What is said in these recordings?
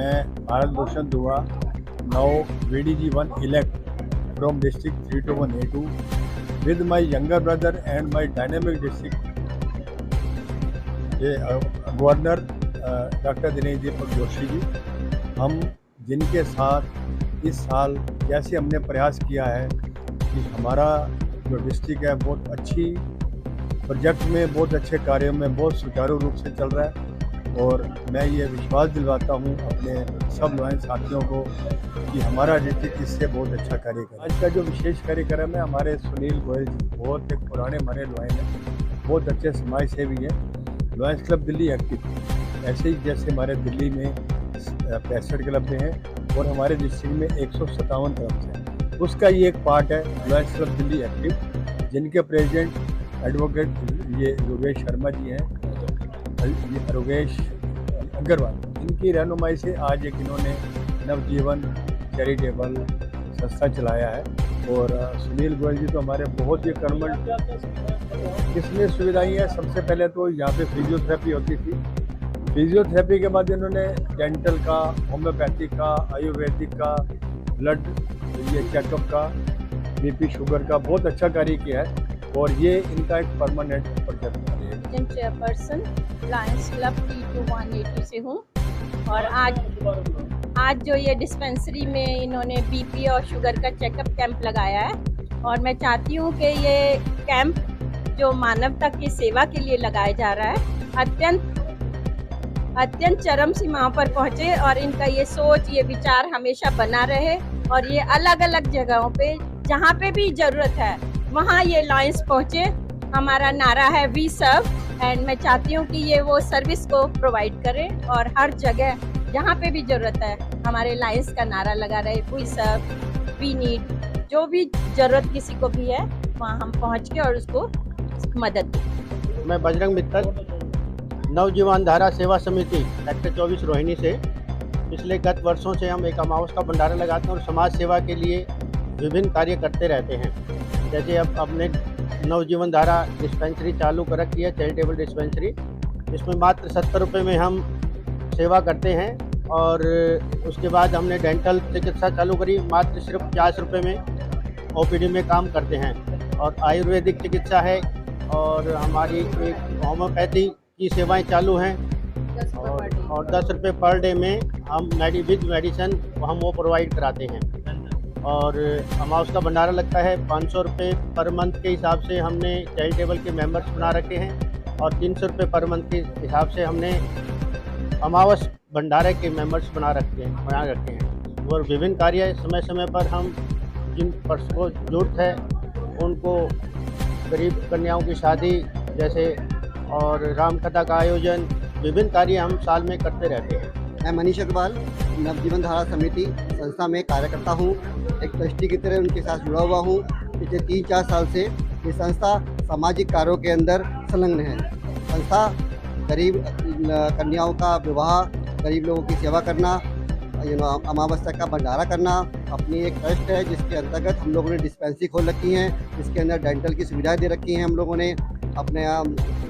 मैं भारत भूषण दुआ now VDG1 elect from district 321A2 with my younger brother and my dynamic district governor doctor Dinesh Deepak Joshi ji, हम जिनके साथ इस साल जैसे हमने प्रयास किया है कि हमारा जो डिस्ट्रिक्ट है बहुत अच्छी प्रोजेक्ट में, बहुत अच्छे कार्यों में बहुत सुचारू रूप से चल रहा है। और मैं ये विश्वास दिलवाता हूँ अपने सब लॉयंस साथियों को कि हमारा डिस्ट्रिक्ट इससे बहुत अच्छा कार्य करे। आज का जो विशेष कार्यक्रम है, हमारे सुनील गोयल जी बहुत एक पुराने हमारे लॉयन हैं, बहुत अच्छे समाज सेवी हैं। लॉयंस क्लब दिल्ली एक्टिव ऐसे ही जैसे हमारे दिल्ली में 65 क्लब में हैं और हमारे डिस्ट्रिक्ट में 157 क्लब्स हैं, उसका ये एक पार्ट है लॉयंस क्लब दिल्ली एक्टिव, जिनके प्रेसिडेंट एडवोकेट ये योगेश शर्मा जी हैं, योगेश अग्रवाल। इनकी रहनुमाई से आज एक इन्होंने नवजीवन चैरिटेबल संस्था चलाया है। और सुनील गोयल जी तो हमारे बहुत ही कर्मठ, इसमें सुविधाएं हैं। सबसे पहले तो यहाँ पे फिजियोथेरेपी होती थी, फिजियोथेरेपी के बाद इन्होंने डेंटल का, होम्योपैथिक का, आयुर्वेदिक का, ब्लड ये चेकअप का, बीपी शुगर का बहुत अच्छा कार्य किया है। और ये इनका एक परमानेंट प्रोजेक्ट है। चेयरपर्सन लायंस क्लब T21A2 से हूँ और आज जो ये डिस्पेंसरी में इन्होंने बीपी और शुगर का चेकअप कैंप लगाया है, और मैं चाहती हूँ कि ये कैंप जो मानवता की सेवा के लिए लगाया जा रहा है अत्यंत चरम सीमाओं पर पहुँचे और इनका ये सोच, ये विचार हमेशा बना रहे और ये अलग अलग जगहों पे जहाँ पे भी ज़रूरत है वहाँ ये लॉयंस पहुँचे। हमारा नारा है वी सर्व, एंड मैं चाहती हूँ कि ये वो सर्विस को प्रोवाइड करें और हर जगह जहाँ पे भी ज़रूरत है हमारे लायंस का नारा लगा रहे, वी सर्व, वी नीड। जो भी ज़रूरत किसी को भी है वहाँ हम पहुँच के और उसको मदद दें। मैं बजरंग मित्तल, नवजीवन धारा सेवा समिति सेक्टर 24 रोहिणी से पिछले गत वर्षों से हम एक अमावस का भंडारा लगाते हैं और समाज सेवा के लिए विभिन्न कार्य करते रहते हैं। जैसे अब अपने नवजीवन धारा डिस्पेंसरी चालू कर रखी है, चैरिटेबल डिस्पेंसरी, इसमें मात्र 70 रुपये में हम सेवा करते हैं। और उसके बाद हमने डेंटल चिकित्सा चालू करी, मात्र सिर्फ 50 रुपये में ओपीडी में काम करते हैं। और आयुर्वेदिक चिकित्सा है और हमारी एक होम्योपैथी की सेवाएं चालू हैं और 10 रुपये पर डे में हम विद मेडिसन हम वो प्रोवाइड कराते हैं। और अमावस का भंडारा लगता है 500 रुपये पर मंथ के हिसाब से हमने चैरिटेबल के मेंबर्स बना रखे हैं और 300 रुपये पर मंथ के हिसाब से हमने अमावस भंडारे के मेंबर्स बना रखे हैं। और विभिन्न कार्य समय समय पर हम जिन पर्स को जरूरत है उनको, गरीब कन्याओं की शादी जैसे और रामकथा का आयोजन, विभिन्न कार्य हम साल में करते रहते हैं। मैं मनीष अग्रवाल नवजीवन धारा समिति संस्था में कार्य करता हूँ, एक ट्रस्टी की तरह उनके साथ जुड़ा हुआ हूँ। पिछले 3-4 साल से ये संस्था सामाजिक कार्यों के अंदर संलग्न है। संस्था गरीब कन्याओं का विवाह, गरीब लोगों की सेवा करना, अमावस्या का भंडारा करना, अपनी एक ट्रस्ट है जिसके अंतर्गत हम लोगों ने डिस्पेंसरी खोल रखी हैं, जिसके अंदर डेंटल की सुविधाएं दे रखी हैं, हम लोगों ने अपने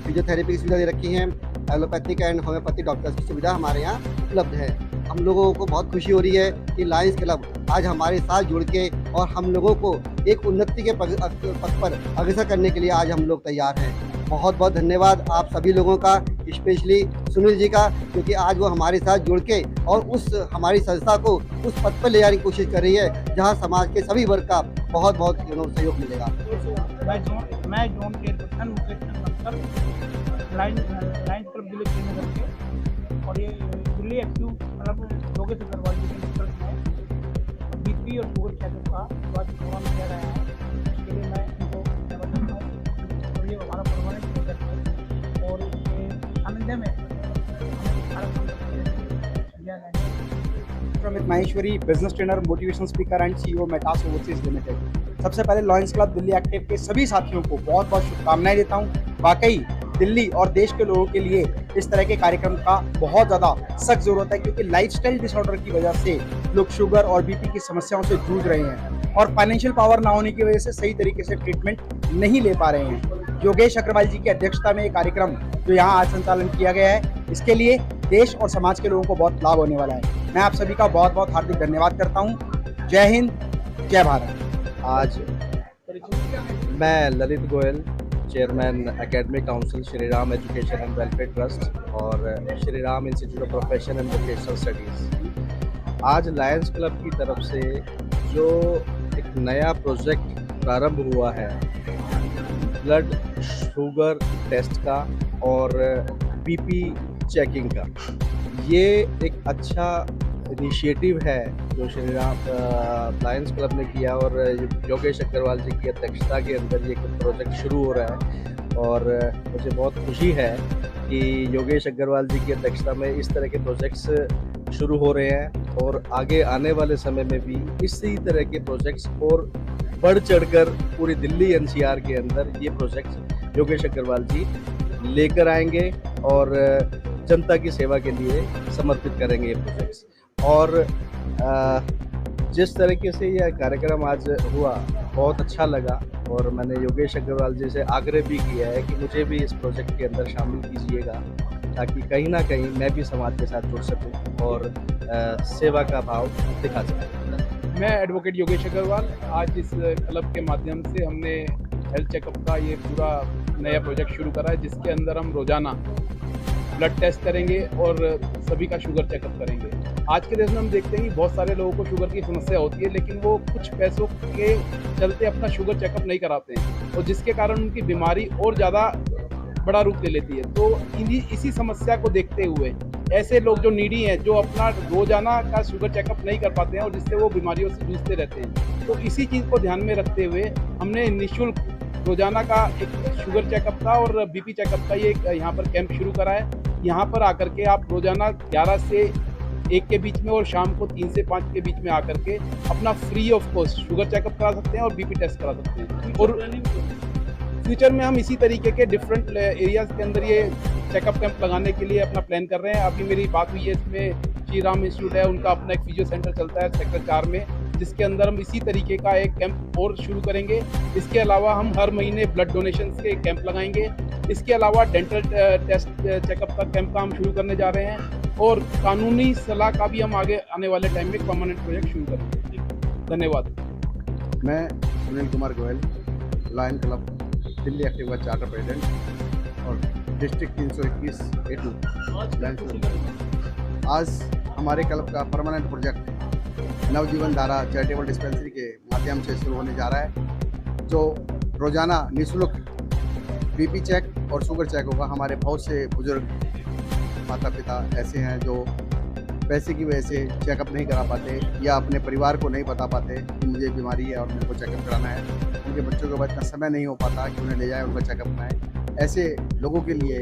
फिजियोथेरेपी की सुविधा दे रखी हैं, एलोपैथिक एंड होम्योपैथिक डॉक्टर्स की सुविधा हमारे यहाँ उपलब्ध है। हम लोगों को बहुत खुशी हो रही है कि लायंस क्लब आज हमारे साथ जुड़ के और हम लोगों को एक उन्नति के पथ पर अग्रसर करने के लिए आज हम लोग तैयार हैं। बहुत बहुत धन्यवाद आप सभी लोगों का, स्पेशली सुनील जी का, क्योंकि आज वो हमारे साथ जुड़ के और उस हमारी संस्था को उस पथ पर ले जाने की कोशिश कर रही है जहां समाज के सभी वर्ग का बहुत बहुत सहयोग मिलेगा। मैं zone chairperson Lions club Delhi Srinagar के, और ये दिल्ली एक्टिव मतलब योगेश अग्रवाल जी के नेतृत्व में बीपी और शुगर चेकअप का प्रोग्राम किया गया है। इसके लिए मैं इनको धन्यवाद देता हूँ। और ये हमारा परमानेंट प्रोजेक्ट है और इसके आनंद में Amit Maheshwari, business trainer, motivational speaker and CEO Metas overseas limited. सबसे पहले लॉयंस क्लब दिल्ली एक्टिव के सभी साथियों को बहुत बहुत शुभकामनाएं देता हूं। वाकई दिल्ली और देश के लोगों के लिए इस तरह के कार्यक्रम का बहुत ज़्यादा सख्त ज़रूरत है, क्योंकि लाइफस्टाइल डिसऑर्डर की वजह से लोग शुगर और बीपी की समस्याओं से जूझ रहे हैं और फाइनेंशियल पावर ना होने की वजह से सही तरीके से ट्रीटमेंट नहीं ले पा रहे हैं। योगेश अग्रवाल जी की अध्यक्षता में ये कार्यक्रम जो यहाँ आज संचालन किया गया है, इसके लिए देश और समाज के लोगों को बहुत लाभ होने वाला है। मैं आप सभी का बहुत बहुत हार्दिक धन्यवाद करता हूँ। जय हिंद, जय भारत। आज मैं Lalit Goyal, chairman academic council Shri Ram education and welfare trust और Shri Ram institute of profession and vocational studies, आज लायंस क्लब की तरफ से जो एक नया प्रोजेक्ट प्रारंभ हुआ है ब्लड शुगर टेस्ट का और बीपी चेकिंग का, ये एक अच्छा इनिशिएटिव है जो श्री राम लायंस क्लब ने किया और योगेश अग्रवाल जी की अध्यक्षता के अंदर ये प्रोजेक्ट शुरू हो रहा है। और मुझे बहुत खुशी है कि योगेश अग्रवाल जी की अध्यक्षता में इस तरह के प्रोजेक्ट्स शुरू हो रहे हैं और आगे आने वाले समय में भी इसी तरह के प्रोजेक्ट्स और बढ़ चढ़कर पूरी दिल्ली एनसीआर के अंदर ये प्रोजेक्ट्स योगेश अग्रवाल जी लेकर आएंगे और जनता की सेवा के लिए समर्पित करेंगे ये प्रोजेक्ट्स। और जिस तरीके से यह कार्यक्रम आज हुआ बहुत अच्छा लगा और मैंने योगेश अग्रवाल जी से आग्रह भी किया है कि मुझे भी इस प्रोजेक्ट के अंदर शामिल कीजिएगा ताकि कहीं ना कहीं मैं भी समाज के साथ जुड़ सकूं और सेवा का भाव दिखा सकूं। मैं एडवोकेट योगेश अग्रवाल, आज इस क्लब के माध्यम से हमने हेल्थ चेकअप का ये पूरा नया प्रोजेक्ट शुरू करा है जिसके अंदर हम रोज़ाना ब्लड टेस्ट करेंगे और सभी का शुगर चेकअप करेंगे। आज के दिन में हम देखते हैं कि बहुत सारे लोगों को शुगर की समस्या होती है लेकिन वो कुछ पैसों के चलते अपना शुगर चेकअप नहीं कराते हैं और जिसके कारण उनकी बीमारी और ज़्यादा बड़ा रूप ले लेती है। तो इसी समस्या को देखते हुए ऐसे लोग जो नीडी हैं, जो अपना रोजाना का शुगर चेकअप नहीं कर पाते हैं और जिससे वो बीमारियों से जूझते रहते हैं, तो इसी चीज़ को ध्यान में रखते हुए हमने निःशुल्क रोजाना का एक शुगर चेकअप का और बीपी चेकअप का ये यहाँ पर कैंप शुरू करा है। यहाँ पर आकर के आप रोजाना 11 से 1 के बीच में और शाम को 3 से 5 के बीच में आकर के अपना free of cost sugar checkup करा सकते हैं और बीपी टेस्ट करा सकते हैं। और फ्यूचर में हम इसी तरीके के डिफरेंट एरियाज़ के अंदर ये चेकअप कैंप लगाने के लिए अपना प्लान कर रहे हैं। अभी मेरी बात हुई है इसमें श्री राम इंस्टीट्यूट है, उनका अपना एक फिजियो सेंटर चलता है सेक्टर 4 में, जिसके अंदर हम इसी तरीके का एक कैंप और शुरू करेंगे। इसके अलावा हम हर महीने ब्लड डोनेशन के कैंप लगाएंगे। इसके अलावा डेंटल टेस्ट चेकअप का कैंप का हम शुरू करने जा रहे हैं और कानूनी सलाह का भी हम आगे आने वाले टाइम में परमानेंट प्रोजेक्ट शुरू करेंगे। धन्यवाद। मैं Sunil Kumar Goyal, lion club Delhi active का चार्टर प्रेसिडेंट और डिस्ट्रिक्ट 321 A2 आज हमारे क्लब का परमानेंट प्रोजेक्ट नवजीवन धारा चैरिटेबल डिस्पेंसरी के माध्यम से शुरू होने जा रहा है, जो रोज़ाना निःशुल्क बीपी चेक और शुगर चेक होगा। हमारे बहुत से बुजुर्ग माता पिता ऐसे हैं जो पैसे की वजह से चेकअप नहीं करा पाते या अपने परिवार को नहीं बता पाते कि मुझे बीमारी है और मेरे को चेकअप कराना है। उनके बच्चों के पास इतना समय नहीं हो पाता कि उन्हें ले जाएं, उनका चेकअप कराएं। ऐसे लोगों के लिए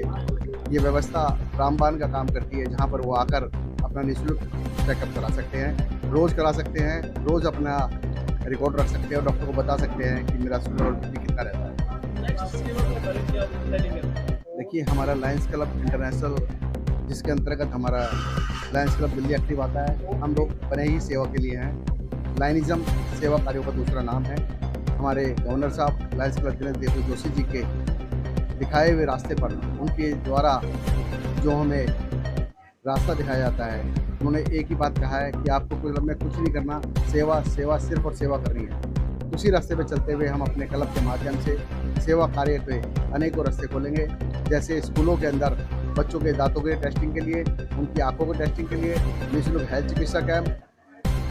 ये व्यवस्था रामबाण का काम करती है, जहाँ पर वो आकर अपना निःशुल्क चेकअप करा सकते हैं, रोज़ करा सकते हैं, रोज़ अपना रिकॉर्ड रख सकते हैं और डॉक्टर को बता सकते हैं कि मेरा शुगर और बीपी कितना रहता है। देखिए, हमारा लायंस क्लब इंटरनेशनल, जिसके अंतर्गत हमारा लायंस क्लब दिल्ली एक्टिव आता है, हम लोग बने ही सेवा के लिए हैं। लायनिज़म सेवा कार्यों का दूसरा नाम है। हमारे गवर्नर साहब लायंस क्लब दिनेश देव जोशी जी के दिखाए हुए रास्ते पर, उनके द्वारा जो हमें रास्ता दिखाया जाता है, उन्होंने एक ही बात कहा है कि आपको क्लब में कुछ नहीं करना, सेवा सेवा सिर्फ और सेवा करनी है। उसी रास्ते पर चलते हुए हम अपने क्लब के माध्यम से सेवा कार्य पे अनेकों रास्ते खोलेंगे, जैसे स्कूलों के अंदर बच्चों के दांतों के टेस्टिंग के लिए, उनकी आंखों के टेस्टिंग के लिए निःशुल्क हेल्थ चिकित्सा कैंप,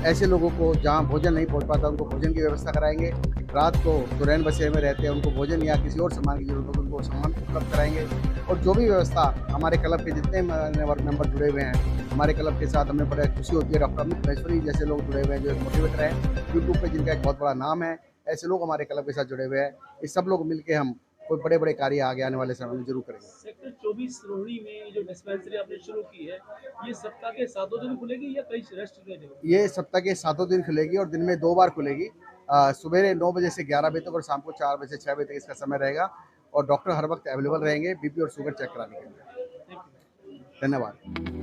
ऐसे लोगों को जहां भोजन नहीं पहुंच पाता उनको भोजन की व्यवस्था कराएंगे। रात को जो रैन बसेरे में रहते हैं उनको भोजन या किसी और सामान की जरूरत हो तो उनको सामान उपलब्ध कराएंगे। और जो भी व्यवस्था हमारे क्लब के जितने मेंबर जुड़े हुए हैं, हमारे क्लब के साथ हमें बड़ी खुशी होती है। डॉक्टर अमित महेश्वरी जैसे लोग जुड़े हुए हैं जो एक मोटिवेटर हैं यूट्यूब पर, जिनका एक बहुत बड़ा नाम है, ऐसे लोग हमारे क्लब के साथ जुड़े हुए हैं। ये सब लोग मिलकर हम कोई बड़े बड़े कार्य आगे आने वाले समय में जरूर करेंगे। सेक्टर 24 रोहिणी में जो डिस्पेंसरी आपने शुरू की है, ये सप्ताह के 7 दिन खुलेगी या कई रेस्ट रहेगी? ये सप्ताह के 7 दिन खुलेगी और दिन में 2 बार खुलेगी। सुबह 9 बजे से 11 बजे तक और शाम को 4 बजे से 6 बजे तक इसका समय रहेगा और डॉक्टर हर वक्त अवेलेबल रहेंगे बीपी और शुगर चेक कराने के लिए। धन्यवाद।